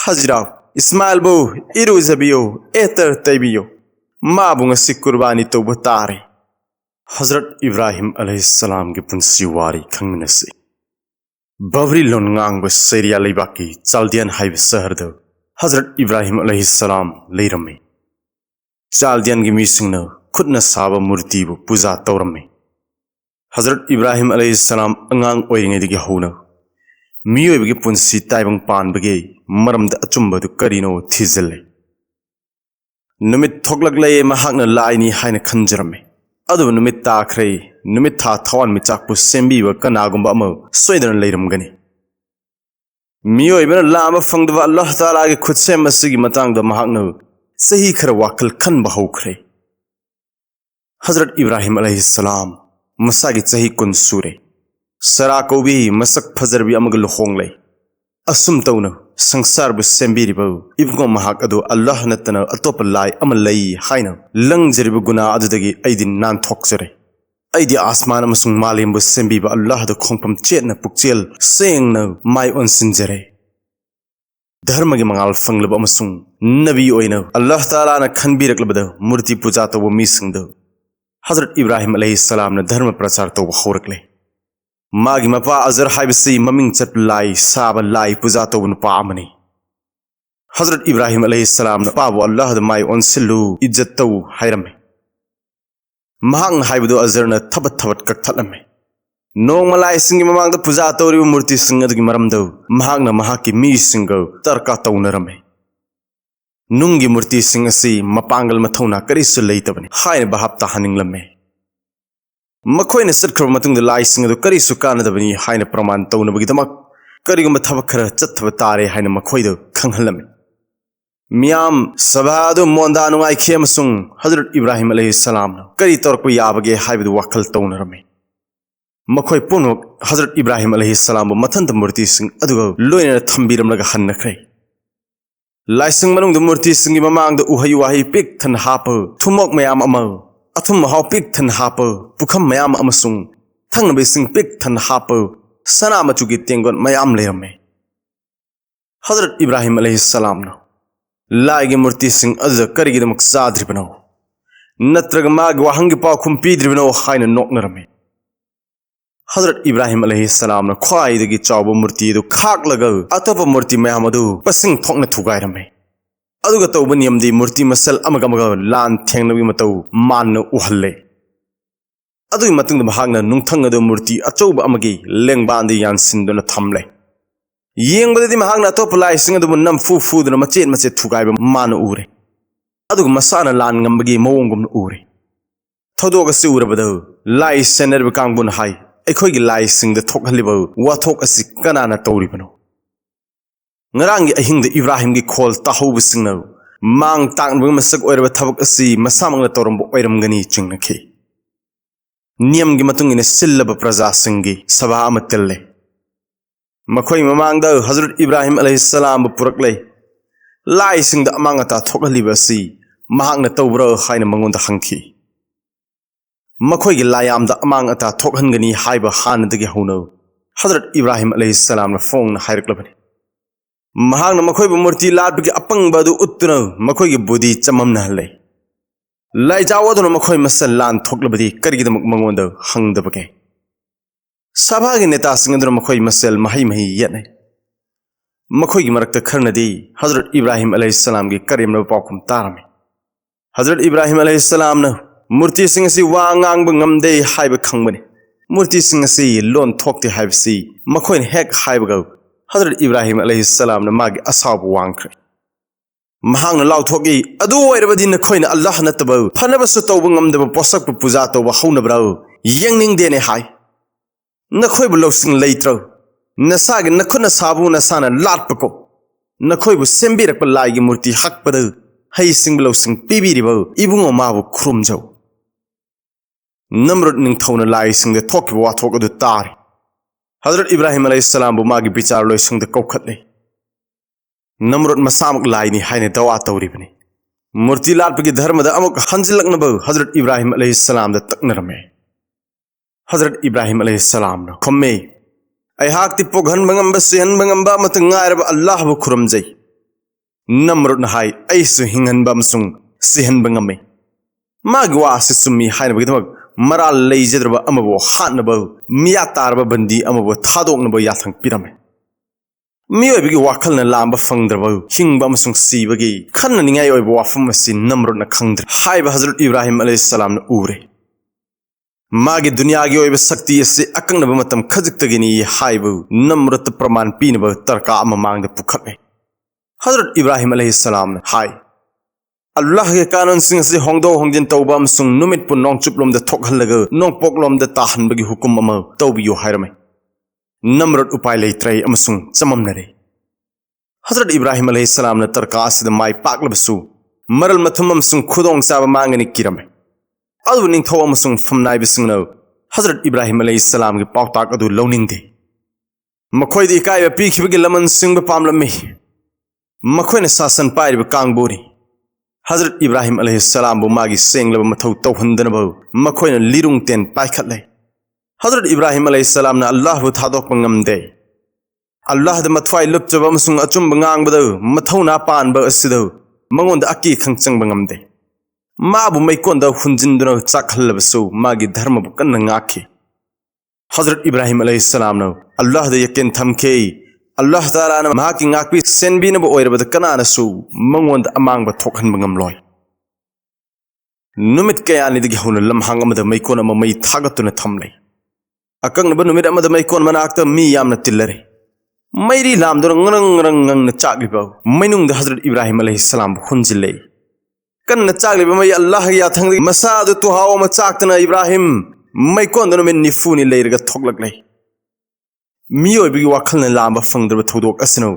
Haziraw Ismail bu iruzabiyo eter taybiyo mabu ngasi kurbani tawba tare Hazrat Ibrahim alayhi salam ki punsi wari khangminasi Bavri lon ngang ba Syria laibaki Chaldean haib sahar da Hazrat Ibrahim alayhi salam leirame Chaldean gi misingna khudna saba murti bu puja tawrame Hazrat Ibrahim alayhi salam angang oiringai digi hona मियोबगी पुंसी ताइबंग पानबगे मरमद अचुंबदु करिनो थिजले नुमित थोकलगले महाकना लाइनी हाइना खंजरमे अदु नुमित ताख्रे नुमित था थवान मिचाकपु सेंबीब कनागुंबा अम सोइदन लेरमगनी मियोबना लाम फंगदवा अल्लाह ताला के खुदसे मसगी मतांगद महाकना सही खर वाकल खन बहौखरे हजरत इब्राहिम अलैहिस्सलाम मसागी सही कुन सूरे सरा कोबी मसक फजर भी अमग लुहोंग ले असुम तौना संसार बु सेंबीरिबो इबगो महाक अदो अल्लाह नतना अतोप लाई अमल लई हाइना लंगजरिबु गुना अदुदगी ऐदि नान थोकजरे ऐदि आसमान अमसुंग मालेम बु सेंबीबा अल्लाह द खोंपम चेतना पुक्चेल सेंगना माय ओनसिनजरे धर्मगी मंगाल फंगलब अमसुंग नबी ओइना अल्लाह ताला ना खनबीरकलबद मूर्ति पूजा तब मीसिंग हजरत इब्राहिम अलैहिस्सलाम ने धर्म प्रचार तब हौरकले मागी मपा अजर हाइबसी ममिंग चट लाई साब लाई पूजा तो नुपा अमनी हजरत इब्राहिम अलैहिस्सलाम न पाबो अल्लाह द माय ओनसिलु इज्जत तो हाइरमे महांग हाइबदो अजर न थबत थबत कक्थलमे नोंग मलाई सिंगी ममांग द पूजा तोरि मूर्ति सिंग दगी मरमदो महांग न महाकी मी सिंग तरका तौनरमे नुंगी मूर्ति सिंग सी मपांगल मथौना करिसु लेतबनी हाइन बहापता हनिंगलमे मखोय ने सटख्रब मतुंग लाई सिंग दो करिसु कानदबनी हाइन प्रमाण तौनबगिदमक करिगुम थबक खर चथब तारे हाइन मखोय दो खंगहलमे मियाम सभादो मोंदा नुंगाई खेमसुंग हजरत इब्राहिम अलैहिस्सलाम करि तोरकु याबगे हाइबदु वखल तौनरमे मखोय पुनोक हजरत इब्राहिम अलैहिस्सलाम मथंत मूर्ति सिंग अदुगो लोयना थंबीरमलगा हन्नख्रे लाइसिंग मनुंग दो मूर्ति सिंगी ममांग दो उहै वाहि पिक थन हाप थुमोक मयाम अमल अथुम महाव पिक थन हाप पुखम मयाम अमसुंग थंगबे सिंग पिक थन हाप सना मचुगी तेंगोन मयाम लेरमे हजरत इब्राहिम अलैहिस्सलाम न लाइगे मूर्ति सिंग अज करिगिदमक साद्रिबनो नत्रग माग वाहंगी पाखुम पीद्रिबनो हाइन नोकनरमे हजरत इब्राहिम अलैहिस्सलाम न ख्वाइदगी चावबो मूर्ति दो खाकलग अतोप मूर्ति मयाम अदु पसिंग थोकना थुगाइरमे अदुगा तौबा नियमदी मूर्ति मसल अमगमग लान थेंगनबी मतौ मान उहल्ले अदुगी मतुंग महागना नुंगथंग अदु मूर्ति अचौबा अमगी लेंगबांदी यानसिनदुना थमले येंगबददी महागना अतोप लाइसिंग अदु नम फू फूदुना मचेत मचेत थुगाइबा मान उरे अदुगा मसाना लान ngambagi मवंगुम उरे थौदोगसि उरबदो लाई सेनरब कांगबुन हाई अखोइगी लाइसिंग द थोकहलिबो वाथोक असि कनाना तौरिबनो ngarang ahing de Ibrahim gi khol tahob singno mang tang bang masak oirba thabak asi masamang la torombo oiram gani chingnakhi niyam gi matung ine sillaba praja singi sabha amatelle makhoi mamang da Hazrat Ibrahim alayhis salam puraklei lai sing da amanga ta thokhaliba si mahang na tawbra haina mangon da hangki makhoi gi layam da amanga ta thokhan gani haiba han da gi hono Hazrat Ibrahim alayhis salam na phone na hairuklabani महांग मखोय मूर्ति लाटबगी अपंग बदु उत्तुन मखोय बुद्धि चममना हले लाई जावदुन मखोय muscle लान थोकलबदी करिगिदम मंगोंद हंगदबगे सभागी नेता सिंगदुन मखोय muscle मही मही यने मखोय मरक्त खरनदी हजरत इब्राहिम अलैहिस्सलाम गी करिमन पाखुम तारमे हजरत इब्राहिम अलैहिस्सलाम न मूर्ति सिंग सि वांगांग बंगमदे हाइब खंगबने मूर्ति सिंग सि लोन थोकते हाइबसी मखोय हेक हाइबगो हजरत इब्राहिम अलैहिस्सलाम ने मागे असाब वांख्रे महांग न लाउथोगी अदु ओइरबदी नखोइना अल्लाह नतबो फनबसु तौब ngamदब पोसक पूजा तौब हौनब्रा येंगनिंग देने हाय नखोइबु लौसिंग लेत्रो नसागे नखुना साबु नसाना लाटपको नखोइबु सेंबिरक लाइगी मूर्ति हकपद हई सिंग लौसिंग पीबीरिबो इबुंगो माबु खुरुमजौ नमरुद निंगथौना लाई सिंग दे थोकि वाथोक अदु तार हजरत इब्राहिम अलैहिस्सलाम बु मागी विचार लोइसंग द कौखतले नमरुद मसामक लाइनी हाइने दवा तौरिबनी मूर्ति लाटपगी धर्म द अमुक हंजिलकनबो हजरत इब्राहिम अलैहिस्सलाम द तकनरमे हजरत इब्राहिम अलैहिस्सलाम न खम्मे अहाक्ति पोघन बंगम बसेहन बंगम बा मत ngairब अल्लाह बु खुरमजै Namrud hai aisu hingan bamsung sihan bangame. Magwa sumi hainabag maral lazyadrba amabo hatnabo miatarba bandi amabo thadoknabo yathang pirame. Mioibigi wakalna lamba fangdrabo hingba amasung sibagi khanna ningai oiba wafam asi Namrudna khangdra haiba Hazrat Ibrahim alayhi salam na ure. Magi dunya gi oiba sakti asi akangna matam khajiktegini haibu Namrud praman pinaba tarka ama mangda pukhatme. Hazrat Ibrahim alayhi salam na hai Allah ke kanon sing si hongdo hongjin tawba amsung numit pun nong chuplom da thokhallaga nong poklom da tahan bagi hukum ama tawbiyo hairame. Namrud upai leitrei amasung chamamnare. Hazrat Ibrahim alayhi salam na tarka asid mai paklabasu maral mathum amsung khudong saba mangani kirame. Adu ning thaw amasung famnai bisingno Hazrat Ibrahim alayhi salam gi pautak adu loningde. Makhoi di kai pi khibagi laman sing ba pamlami. Makhoi na sasan pai ba kangbori. Hazrat Ibrahim alayhi salam bu magi senglaba mathau tawhandanabo makhoi na lirung ten paikhatle. Hazrat Ibrahim alayhi salam na Allah bu thadok pangamde. Allah da mathwai lupchaba amasung achum bangang bado mathau na pan ba asido mangon da aki khangchang bangamde. Ma bu maikon da hunjinduna chakhallabasu magi dharma bu kanna ngakhi. Hazrat Ibrahim alayhi salam na Allah da yakin thamke Allah Ta'ala na mahaki ngakpi senbi na ba oiraba da kana na su mangon da amang ba thokhan bangam loy. Numit kaya ni digi huna lamhang amada maikon ama may thagatu na thamlay. Akang na ba numit amada maikon manakta mi yam na tillare. Mayri lam dora ngang na chakli ba maynung da Hazrat Ibrahim alayhi salam hunjilay. Kan na chakli ba may Allah ya thangdi masadu tuhawa ma chakta na Ibrahim maikon da numit nifuni lay raga thoklaklay. Mioibigi wakalna lamba fangdraba thodok asino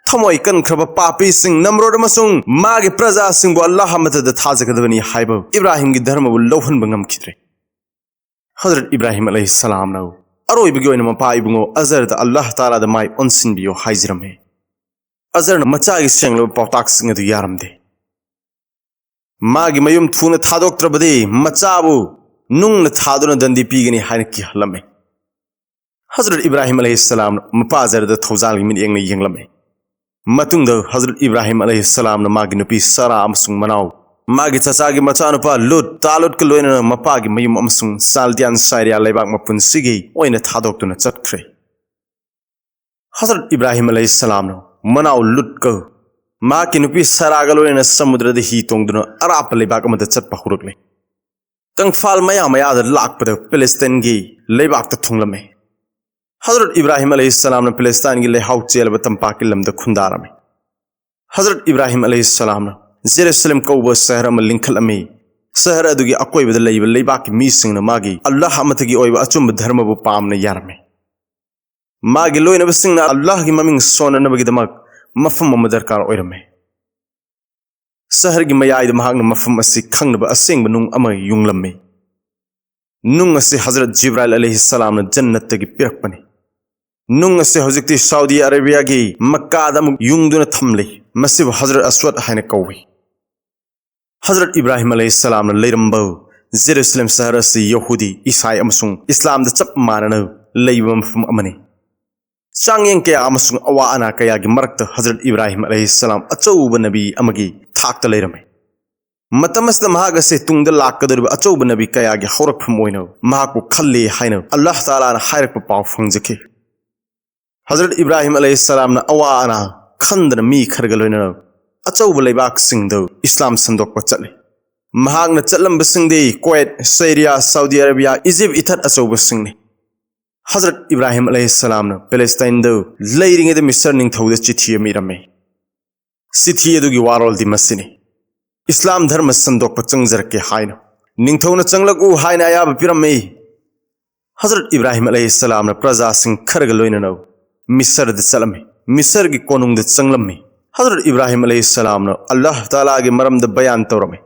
thamoi kan khraba papi sing Namrud amasung magi praja sing bo Allah amata da thajakadabani haiba Ibrahim gi dharma bu lohhan bangam khidre. Hazrat Ibrahim alayhi salam na aroibigi oina mapa ibungo Azar da Allah Ta'ala da mai onsin biyo haizrame. Azar na macha gi senglo pautak sing adu yaramde. Magi mayum thuna thadok trabade macha bu nung na thaduna dandi pigani haina ki halame. Hazrat Ibrahim alayhi salam mapazar da thawzal min yengna yenglame. Matung da Hazrat Ibrahim alayhi salam na magi nupi Sara amasung manaw. Magi chacha gi machanu pa Lut talut ka loina mapa gi mayum amasung saldian sairia laibak mapun sigi oina thadok tuna chatkre. Hazrat Ibrahim alayhi salam na manaw Lut ka magi nupi Sara ga loina samudra da hi tongduna arap laibak amada chatpa hurukle. Kangfal maya da lakpada Palestine gi laibak ta thunglame. Hazrat Ibrahim alayhi salam na Palestine gi lehau chel batam pakilam da khundarame. Hazrat Ibrahim alayhi salam na Jerusalem kauba sahara ma linkhal ame. Sahara adugi akoi bada leiba leibak ki mi sing na magi Allah amatagi oiba achum dharma bu pam na yarame. Magi loina basing na Allah gi maming sona na bagi damak mafam madarkar oirame. Sahar gi mayai da mahang na mafam asi khang na ba asing ba nung ama yunglamme. Nung asi Hazrat Jibril alayhi salam na jannat tagi pirakpane. Nung asi hojikti Saudi Arabia gi Makkah da yungduna thamle masib Hazrat Aswad haina kawi. Hazrat Ibrahim alayhi salam na leirambo Jerusalem sahara si Yahudi Isai amasung Islam da chap manana leiba mafum amani. Changyeng kaya amasung awa ana kaya gi marakta Hazrat Ibrahim alayhi salam achauba nabi amagi thakta leirame. Matamas da mahaga se tungda lakkadarba achauba nabi kaya gi haurakphum oino mahakbu khalli haina Allah Ta'ala na hairakpa paw fangjake. Hazrat Ibrahim alayhi salam na awa ana khandana mi khargaloina achauba leibak singdo Islam sandokpa chatle. Mahak na chatlam basingde Kuwait, Syria, Saudi Arabia, Egypt ithat achauba singne. Hazrat Ibrahim alayhi salam na Palestine do leiring eda Misr ning thawda chithiya mirame. Sithiya dugi warol di masine. Islam dharma sandokpa changjarke haina. Ning thawna changlaku haina ayaba pirame. Hazrat Ibrahim alayhi salam na praja sing khargaloina no Misr da chalame. Misr gi konung da changlame. Hazrat Ibrahim alayhi salam na Allah Ta'ala gi maram da bayan tawrame.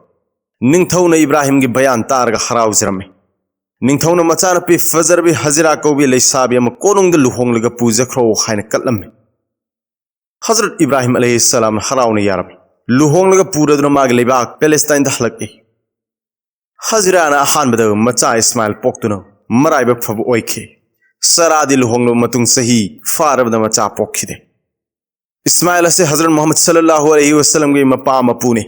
Ning thawna Ibrahim gi bayan targa haraw zirame. Ning thawna machana pi Fajr bi Hazira ko bi leisabi am konung da luhong laga puja khro haina katlame. Hazrat Ibrahim alayhi salam haraw na yarame. Luhong laga pura duna mag leibak Palestine da halak. Hazira na ahan bada macha Ismail poktuno marai ba phabu oike. Saradi luhong lo matung sahi farab da macha pokhide. Ismail से हजरत मोहम्मद सल्लल्लाहु अलैहि वसल्लम के मपा मपुने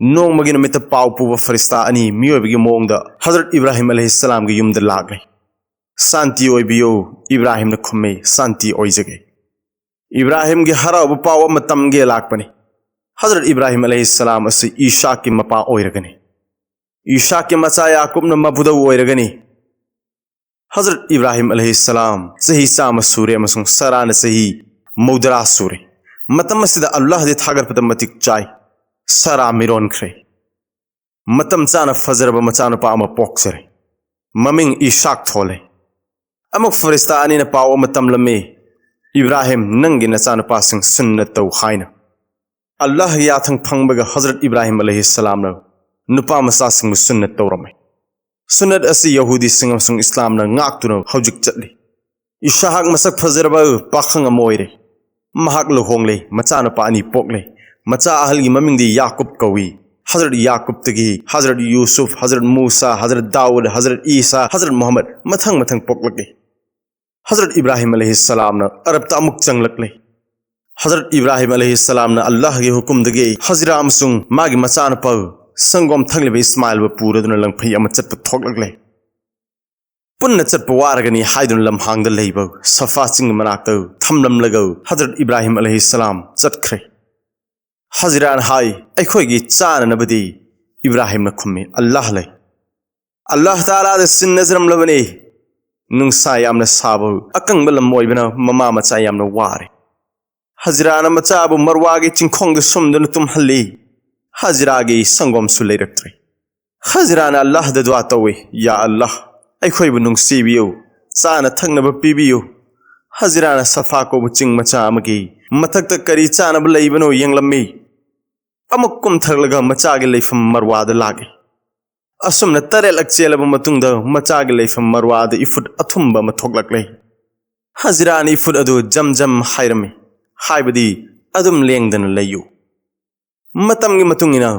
नोंमगी नमित पाव पुब फरिश्ता अनी मियोबगी मोंग हजरत इब्राहिम अलैहिस्सलाम के युमद लागे शांति ओइबियो इब्राहिम ने खुमे शांति ओइजगे इब्राहिम के हराब पाव तमगे लापने हजरत इब्राहिम अलैहिस्सलाम असे ईशा के मपा ओइरगने ईशा के मचा याकूब ने मबुद ओइरगने हजरत इब्राहिम अलैहिस्सलाम सही चाम सूरे मसुंग सरान सही मौदरा सूरे मतम सिदा अल्लाह दे थागरपद मतिक चाय सरा मिरोन ख्रे मतम चाना फजरब मचान पा अमा पोक्सरे ममिंग ईशाक थोले अमुक फरिश्ता अनी न पाव मतम लमे इब्राहिम नंगे नचान पासिंग सुन्नत तौ हाइना अल्लाह याथंग फंगबग हजरत इब्राहिम अलैहिस्सलाम न नुपा मसासिंग सुन्नत तौरमे सुन्नत असी यहूदी सिंग अमसुंग इस्लाम न ngaktuna hojik chatli इशाक मसक फजरब पाखंग अमोइरे महक लुहोंगले मचा नुपा अनी पोकले मचा अहल की ममिंग दी याकूब कवी हजरत याकूब तगी हजरत यूसुफ हजरत मूसा हजरत दाऊद हजरत ईसा हजरत मोहम्मद मथंग मथंग पोकलके हजरत इब्राहिम अलैहिस्सलाम न अरब तामुक चंगलकले हजरत इब्राहिम अलैहिस्सलाम न अल्लाह के हुकुम दगे हजरा अमसुंग मागी मचा नुपा संगोम थंगले इस्माइल ब पूरदुन लंगफई अम चट थोकलकले पुन्न चट वारगनी हाइदुन लमहांग लेब सफा चिंग मनाक थमलम लगौ हजरत इब्राहिम अलैहिस्सलाम चटख्रे हजरान हाई अखोगी चाननबदी इब्राहिम न खुमे अल्लाह ले अल्लाह ताला द सिन नजरम लबने नुंसा यामना साबो अकंग बलम मोइबना ममा मचा यामना वारे हजरान मचाबु मरवागे चिंखोंग सुमदन तुम हल्ली हजरागे संगोम सुलेरक्त्रे हजरान अल्लाह द दुआ तवे या अल्लाह अखोइबु नुंसीबियो चाना थंगनब पीबियो हजराना सफा को चिंग मचा अमगी मथक करी चानब लैबनो यंगलम्मी अमुक कुमथरलगा मचागे लैफम मरवाद लागे असुमन तरेलक चेलब मतुंगदा मचागे लैफम मरवाद इफुट अथुंबा मथोकलकले हजरान इफुट अदु जमजम हाइरमे हाइबदी अदुम लेंगदन लैयु मतमगी मतुंगिना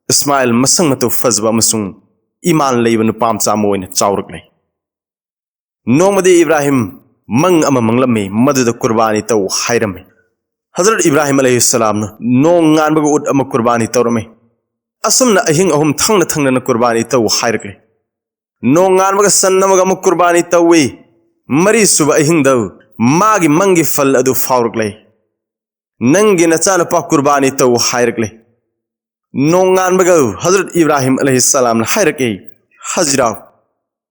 इस्माइल मसंग मतो फजबा मसुंग ईमान लेबन पामचा मोइन चाउरकले नोमदे इब्राहिम मंग अम मंगलमे मदद कुर्बानी तौ हाइरमे हजरत इब्राहिम अलैहिस्सलाम नोंग nganbग उद अम कुर्बानी तौरमे असुमन अहिंग अहुम थंगन थंगन कुर्बानी तौ हाइरकले नोंग nganbग सन्नमग अम कुर्बानी तौवे मरी सुब अहिंग दौ मागी मंगी फल अदु फाउरकले नंगी नचान पा कुर्बानी तौ हाइरकले नोंगान बगौ हजरत इब्राहिम अलैहिस्सलाम हाइरके हजरा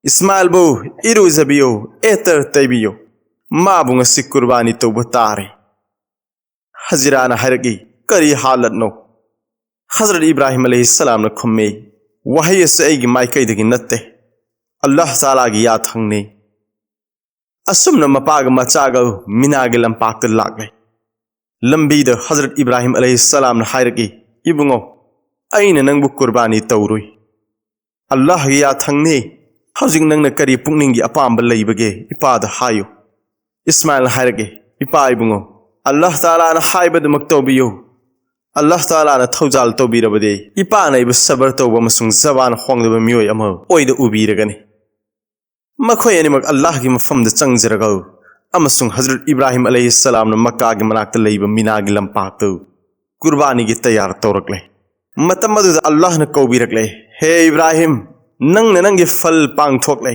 इस्माइल बो इरुजबियो एतर तैबियो मा बुंग सिक कुर्बानी तो बतारे हजरा न हाइरके करी हालत नो हजरत इब्राहिम अलैहिस्सलाम न खुमे वही से ऐगी माइकई दगी नत्ते अल्लाह ताला की याद हंगने असुम न मपाग मचाग मिनागे लंपाक लागे लंबी द हजरत इब्राहिम अलैहिस्सलाम न हाइरके इबुंगो अइन नंगबु कुर्बानी तौरुई अल्लाह या थंगने हजिंग नंगन करी पुंगनिंगी अपाम लैबगे इपाद हायो इस्माइल हाइरगे इपा इबुंगो अल्लाह ताला न हाइबद मक्तौबियो अल्लाह ताला न थौजाल तौबिरबदे इपा नैब सबर तौब मसुंग जबान होंगदब मियोय अम ओइद उबिरगने मखोय अनिमक अल्लाह की मफम द चंगजरगौ अमसुंग हजरत इब्राहिम अलैहिस्सलाम न मक्का के मनाक लैब मिनागी लंपाक कुर्बानी की तैयार तौरकले मतम अल्लाह ने कौबीरकले हे इब्राहिम नंग नंगे फल पांगथोकले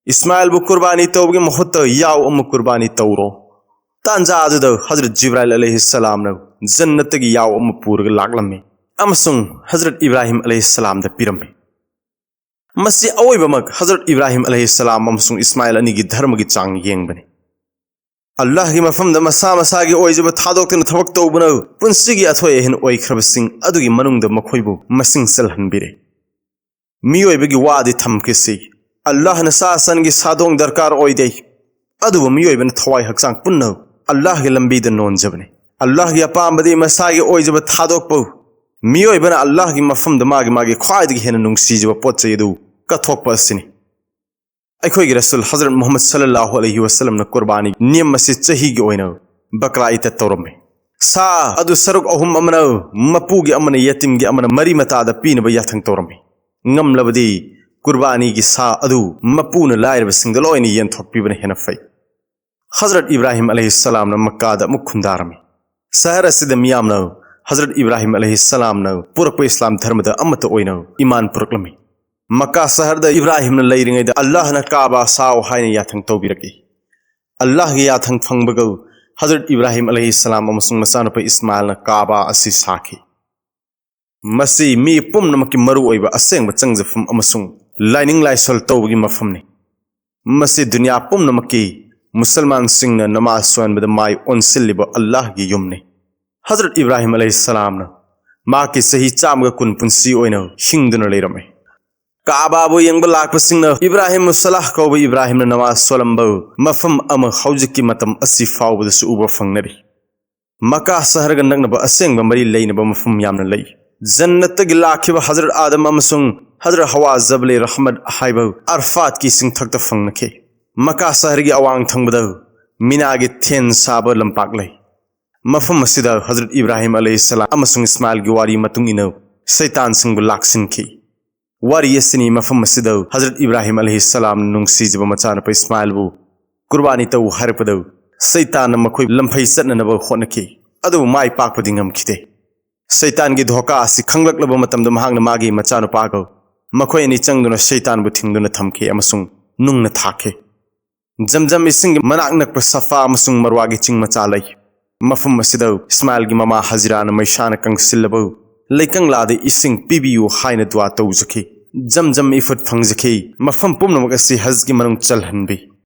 इस्माइल बु कुर्बानी तौबगे महत्त याव अम कुर्बानी तौरो तांजा अदुद हजरत जिब्राइल अलैहिस्सलाम न जन्नत की याव अम पूरग लागलमे अमसुंग हजरत इब्राहिम अलैहिस्सलाम द पिरमे मसी अवैबमक हजरत इब्राहिम अलैहिस्सलाम अमसुंग इस्माइल अनी की धर्म की चांग येंगबने अल्लाह की मफम द मसा मसा की ओइजब थादोक्तन थबक तौबन पुंसिगी अथोय हेन ओइख्रबसिंग अदुगी मनुंग द मखोइबु मसिंग सलहनबिरे मियोइबगी वादि थमकिसि अल्लाह न सासन की सादोंग दरकार ओइदे अदुबु मियोइबन थवाय हक्सांग पुन्न अल्लाह की लंबी द नोनजबने अल्लाह की अपामबदी मसागी ओइजब थादोकपु मियोइबन अल्लाह की मफम द मागी मागी ख्वाइदगी हेन नुंगसीजब पोचयदु कथोकपसिनि अखोई रसूल हजरत मोहम्मद सल्लल्लाहु अलैहि वसल्लम न कुर्बानी नियम मसी चही की ओइना बकरा इत तौरमे सा अदु सरुक अहुम अमन मपूगी अमन यतीम की अमन मरी मताद पीनब याथंग तौरमे ngамlabadi कुर्बानी की सा अदु मपून लाइरब सिंगदलोइनी यंथोकपिबन हेन फै हजरत इब्राहिम अलैहिस्सलाम न मक्का दा मुख खुंदारमी शहर असिदा मियामना हजरत इब्राहिम अलैहिस्सलाम न पुरक इस्लाम धर्म दा अमत ओइना ईमान पुरकलमी मक्का शहर दा इब्राहिम न लैरिङैदा अल्लाह न काबा साव हाइना याथंग तौबिरकी अल्लाह गी याथंग फंगबगौ हजरत इब्राहिम अलैहिस्सलाम अमसुंग मसानप इस्माइल न काबा असि साखी मसी मी पुमनमकी मरु ओइबा असेंग चंगजफम अमसुंग लाइनिंग लाइसल तौबगी मफमने मसी दुनिया पुमनमकी मुसलमान सिंह न नमाज सोनबद माई ओनसिलिब अल्लाह गी युमने हजरत इब्राहिम अलैहिस्सलाम न माकी सही चामगा कुन पुंसी ओइना हिंगदुना लेरमे काबाबु यंग लाकपसिंग न इब्राहिम सलाह कौब इब्राहिम न नमाज सोलंबो मफम अम हौजिकी मतम असि फावबदसु उब फंगनरी मक्का शहर ग नगनब असेंग मरी लेनब मफम यामन लई जन्नत गी लाखिब हजरत आदम अमसुंग हजरत हवा जबले रहमत हाइब अरफात की सिंथक फंगनखे मक्का शहर की अवांग थंगबद मीना की थेन साब लंपाक लई मफम असिदा हजरत इब्राहिम अलैहिस्सलाम अमसुंग इस्माइल की वारी मतुंग इनो शैतान सिंग लाक्सिनखी वारी असनी मफम असिदा हजरत इब्राहिम अलैहिस्सलाम नुंगसीजब मचानप इस्माइल बु कुर्बानी तौ हरपद शैतान मखोय लंफै चटननब होनखी अदु माय पाकपदि ngमखिदे शैतान की धोखा असि खंगलकलब मतमद महांगन मागी मचानुपागो मखोय अनि चंगदुना शैतान बु थिंगदुना थमखे अमसुंग नुंगना थाखे जमजम इसिंग मनाक नकप सफा अमसुंग मरवागी चिंग मचा लई मफम असिदा इस्माइल की ममा हजरान मैशान कंगसिलबो लेकंग लादे इसिंग पीबियु हाइन दुआ तौजखी जमजम इफत फंगजखी मफम पुमनमक असि हज की मनुंग चलहनबी